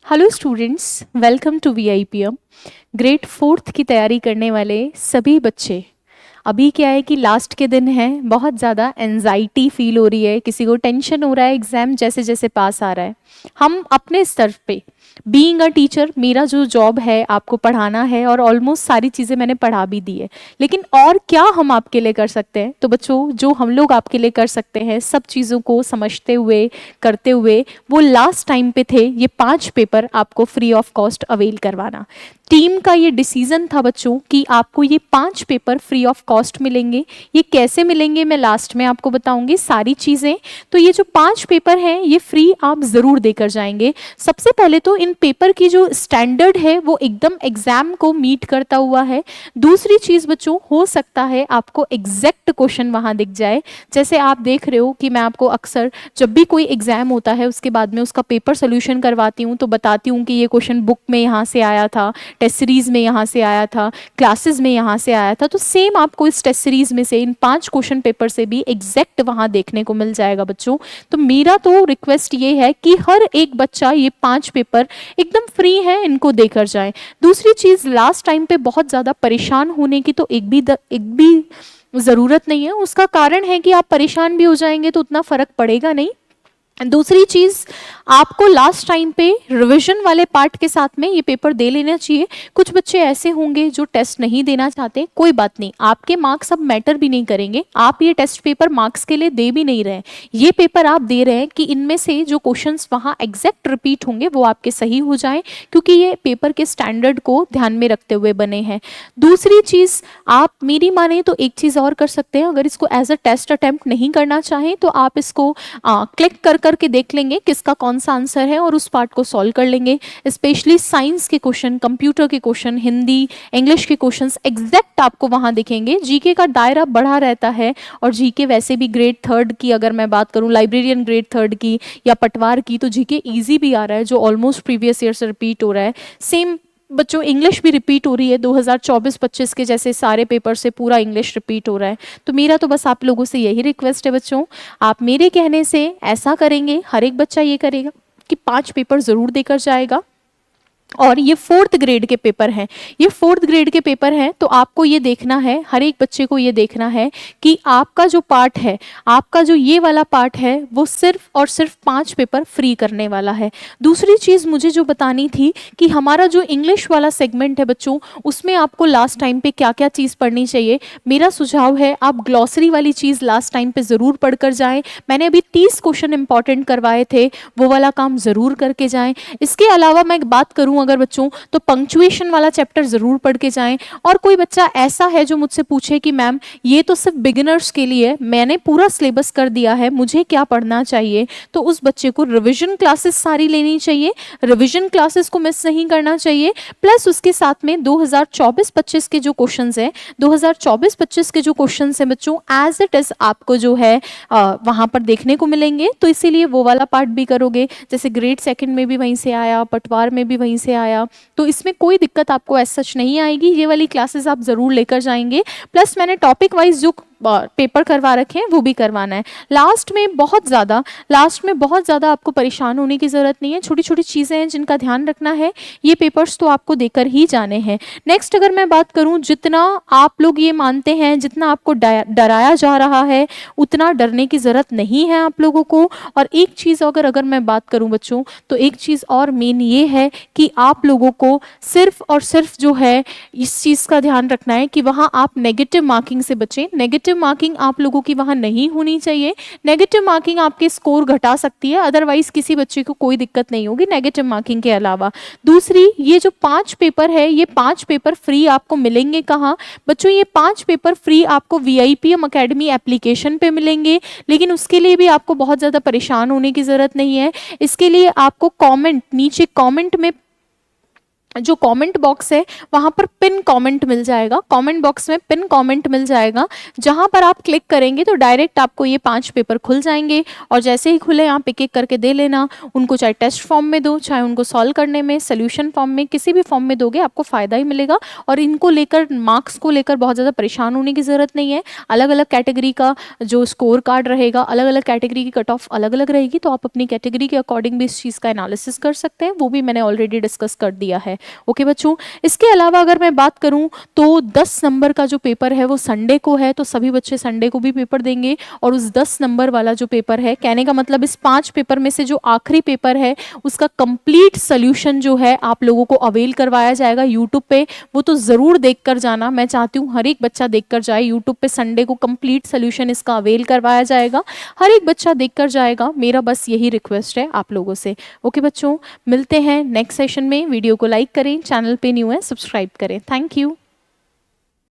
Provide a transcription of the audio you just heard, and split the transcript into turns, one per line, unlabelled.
Hello students, welcome to VIPM. Grade fourth की तैयारी करने वाले सभी बच्चे, अभी क्या है कि लास्ट के दिन है, बहुत ज़्यादा एनजाइटी फील हो रही है, किसी को टेंशन हो रहा है, एग्ज़ाम जैसे जैसे पास आ रहा है। हम अपने स्तर पे बीइंग अ टीचर, मेरा जो जॉब है आपको पढ़ाना है और ऑलमोस्ट सारी चीज़ें मैंने पढ़ा भी दी है, लेकिन और क्या हम आपके लिए कर सकते हैं? तो बच्चों, जो हम लोग आपके लिए कर सकते हैं सब चीज़ों को समझते हुए करते हुए, वो लास्ट टाइम पे थे ये 5 पेपर आपको फ्री ऑफ कॉस्ट अवेल करवाना। टीम का ये डिसीजन था बच्चों कि आपको ये 5 पेपर फ्री ऑफ कॉस्ट मिलेंगे। ये कैसे मिलेंगे मैं लास्ट में आपको बताऊंगी सारी चीज़ें। तो ये जो 5 पेपर हैं ये फ्री आप ज़रूर देकर जाएंगे। सबसे पहले तो इन पेपर की जो स्टैंडर्ड है वो एकदम एग्जाम को मीट करता हुआ है। दूसरी चीज़ बच्चों, हो सकता है आपको एग्जैक्ट क्वेश्चन वहाँ दिख जाए। जैसे आप देख रहे हो कि मैं आपको अक्सर जब भी कोई एग्जाम होता है उसके बाद में उसका पेपर सोल्यूशन करवाती हूँ तो बताती हूँ कि ये क्वेश्चन बुक में यहाँ से आया था, टेस्ट सीरीज में यहाँ से आया था, क्लासेस में यहाँ से आया था। तो सेम आपको इस टेस्ट सीरीज में से इन 5 क्वेश्चन पेपर से भी एग्जैक्ट वहाँ देखने को मिल जाएगा बच्चों। तो मेरा तो रिक्वेस्ट ये है कि हर एक बच्चा ये 5 पेपर एकदम फ्री है, इनको देकर जाए। दूसरी चीज़, लास्ट टाइम पे बहुत ज़्यादा परेशान होने की तो एक भी ज़रूरत नहीं है। उसका कारण है कि आप परेशान भी हो जाएंगे तो उतना फ़र्क पड़ेगा नहीं। दूसरी चीज़, आपको लास्ट टाइम पे रिवीजन वाले पार्ट के साथ में ये पेपर दे लेना चाहिए। कुछ बच्चे ऐसे होंगे जो टेस्ट नहीं देना चाहते, कोई बात नहीं, आपके मार्क्स अब मैटर भी नहीं करेंगे। आप ये टेस्ट पेपर मार्क्स के लिए दे भी नहीं रहे हैं, ये पेपर आप दे रहे हैं कि इनमें से जो क्वेश्चंस वहाँ एग्जैक्ट रिपीट होंगे वो आपके सही हो जाएं, क्योंकि ये पेपर के स्टैंडर्ड को ध्यान में रखते हुए बने हैं। दूसरी चीज़, आप मेरी माने तो एक चीज़ और कर सकते हैं। अगर इसको एज अ टेस्ट अटेम्प्ट नहीं करना चाहें तो आप इसको क्लिक करके देख लेंगे किसका कौन सा आंसर है और उस पार्ट को सॉल्व कर लेंगे। स्पेशली साइंस के क्वेश्चन, कंप्यूटर के क्वेश्चन, हिंदी इंग्लिश के क्वेश्चंस एग्जैक्ट आपको वहां दिखेंगे। जीके का दायरा बढ़ा रहता है और जीके वैसे भी ग्रेड थर्ड की अगर मैं बात करूं, लाइब्रेरियन ग्रेड थर्ड की या पटवार की, तो जीके ईजी भी आ रहा है जो ऑलमोस्ट प्रीवियस ईयर से रिपीट हो रहा है। सेम बच्चों, इंग्लिश भी रिपीट हो रही है, 2024-25 के जैसे सारे पेपर से पूरा इंग्लिश रिपीट हो रहा है। तो मेरा तो बस आप लोगों से यही रिक्वेस्ट है बच्चों, आप मेरे कहने से ऐसा करेंगे, हर एक बच्चा ये करेगा कि 5 पेपर ज़रूर देकर जाएगा। और ये 4th ग्रेड के पेपर हैं, ये 4th ग्रेड के पेपर हैं। तो आपको ये देखना है, हर एक बच्चे को ये देखना है कि आपका जो पार्ट है, आपका जो ये वाला पार्ट है, वो सिर्फ और सिर्फ 5 पेपर फ्री करने वाला है। दूसरी चीज़ मुझे जो बतानी थी कि हमारा जो इंग्लिश वाला सेगमेंट है बच्चों, उसमें आपको लास्ट टाइम पे क्या क्या चीज़ पढ़नी चाहिए। मेरा सुझाव है आप ग्लॉसरी वाली चीज़ लास्ट टाइम पे ज़रूर पढ़ कर जाएँ। मैंने अभी 30 क्वेश्चन इंपॉर्टेंट करवाए थे, वो वाला काम ज़रूर करके जाएँ। इसके अलावा मैं बात करूँ अगर बच्चों, तो पंक्चुएशन वाला चैप्टर जरूर पढ़ के जाएं। और कोई बच्चा ऐसा है जो मुझसे पूछे कि मैम ये तो सिर्फ बिगिनर्स के लिए, मैंने पूरा सिलेबस कर दिया है, मुझे क्या पढ़ना चाहिए, तो उस बच्चे को रिवीजन क्लासेस सारी लेनी चाहिए, रिवीजन क्लासेस को मिस नहीं करना चाहिए। प्लस उसके साथ में 2024-25 के जो क्वेश्चंस हैं, 2024-25 के जो क्वेश्चंस हैं बच्चों, एज इट इज आपको जो है वहां पर देखने को मिलेंगे। तो इसीलिए वो वाला पार्ट भी करोगे। जैसे ग्रेड सेकंड में भी वहीं से आया, पटवार में भी वहीं से आया, तो इसमें कोई दिक्कत आपको ऐसा सच नहीं आएगी। ये वाली क्लासेस आप जरूर लेकर जाएंगे। प्लस मैंने टॉपिक वाइज जो पेपर करवा रखे हैं वो भी करवाना है। लास्ट में बहुत ज़्यादा आपको परेशान होने की ज़रूरत नहीं है। छोटी छोटी चीज़ें हैं जिनका ध्यान रखना है, ये पेपर्स तो आपको देकर ही जाने हैं। नेक्स्ट अगर मैं बात करूं, जितना आप लोग ये मानते हैं, जितना आपको डराया जा रहा है, उतना डरने की ज़रूरत नहीं है आप लोगों को। और एक चीज़ अगर मैं बात करूं बच्चों, तो एक चीज़ और मेन ये है कि आप लोगों को सिर्फ और सिर्फ जो है इस चीज़ का ध्यान रखना है कि वहाँ आप नेगेटिव मार्किंग से बचें। नेगेटिव मार्किंग आप लोगों की वहाँ नहीं होनी चाहिए। नेगेटिव मार्किंग आपके स्कोर घटा सकती है, अदरवाइज किसी बच्चे को कोई दिक्कत नहीं होगी नेगेटिव मार्किंग के अलावा। दूसरी, ये जो 5 पेपर है, ये 5 पेपर फ्री आपको मिलेंगे कहाँ बच्चों? ये 5 पेपर फ्री आपको वीआईपीएम अकेडमी एप्लीकेशन पे मिलेंगे। लेकिन उसके लिए भी आपको बहुत ज़्यादा परेशान होने की ज़रूरत नहीं है। इसके लिए आपको नीचे कॉमेंट में जो कमेंट बॉक्स है वहाँ पर पिन कमेंट मिल जाएगा, कमेंट बॉक्स में पिन कमेंट मिल जाएगा, जहाँ पर आप क्लिक करेंगे तो डायरेक्ट आपको ये 5 पेपर खुल जाएंगे। और जैसे ही खुले आप एक एक करके दे लेना उनको, चाहे टेस्ट फॉर्म में दो, चाहे उनको सॉल्व करने में, सोल्यूशन फॉर्म में, किसी भी फॉर्म में दोगे आपको फ़ायदा ही मिलेगा। और इनको लेकर, मार्क्स को लेकर बहुत ज़्यादा परेशान होने की ज़रूरत नहीं है। अलग अलग कैटेगरी का जो स्कोर कार्ड रहेगा, अलग अलग कैटेगरी की कट ऑफ अलग अलग रहेगी, तो आप अपनी कैटेगरी के अकॉर्डिंग भी इस चीज़ का एनालिसिस कर सकते हैं, वो भी मैंने ऑलरेडी डिस्कस कर दिया है। ओके बच्चों, इसके अलावा अगर मैं बात करूं तो 10 नंबर का जो पेपर है वो संडे को है, तो सभी बच्चे संडे को भी पेपर देंगे। और उस 10 नंबर वाला जो पेपर है, कहने का मतलब इस 5 पेपर में से जो आखिरी पेपर है उसका कंप्लीट सोल्यूशन जो है आप लोगों को अवेल करवाया जाएगा यूट्यूब पे। वो तो ज़रूर देख कर जाना, मैं चाहती हूँ हर एक बच्चा देख कर जाए यूट्यूब पे। संडे को कंप्लीट सोल्यूशन इसका अवेल करवाया जाएगा, हर एक बच्चा देख कर जाएगा, मेरा बस यही रिक्वेस्ट है आप लोगों से। ओके बच्चों, मिलते हैं नेक्स्ट सेशन में। वीडियो को लाइक करें, चैनल पे न्यू है सब्सक्राइब करें। Thank you.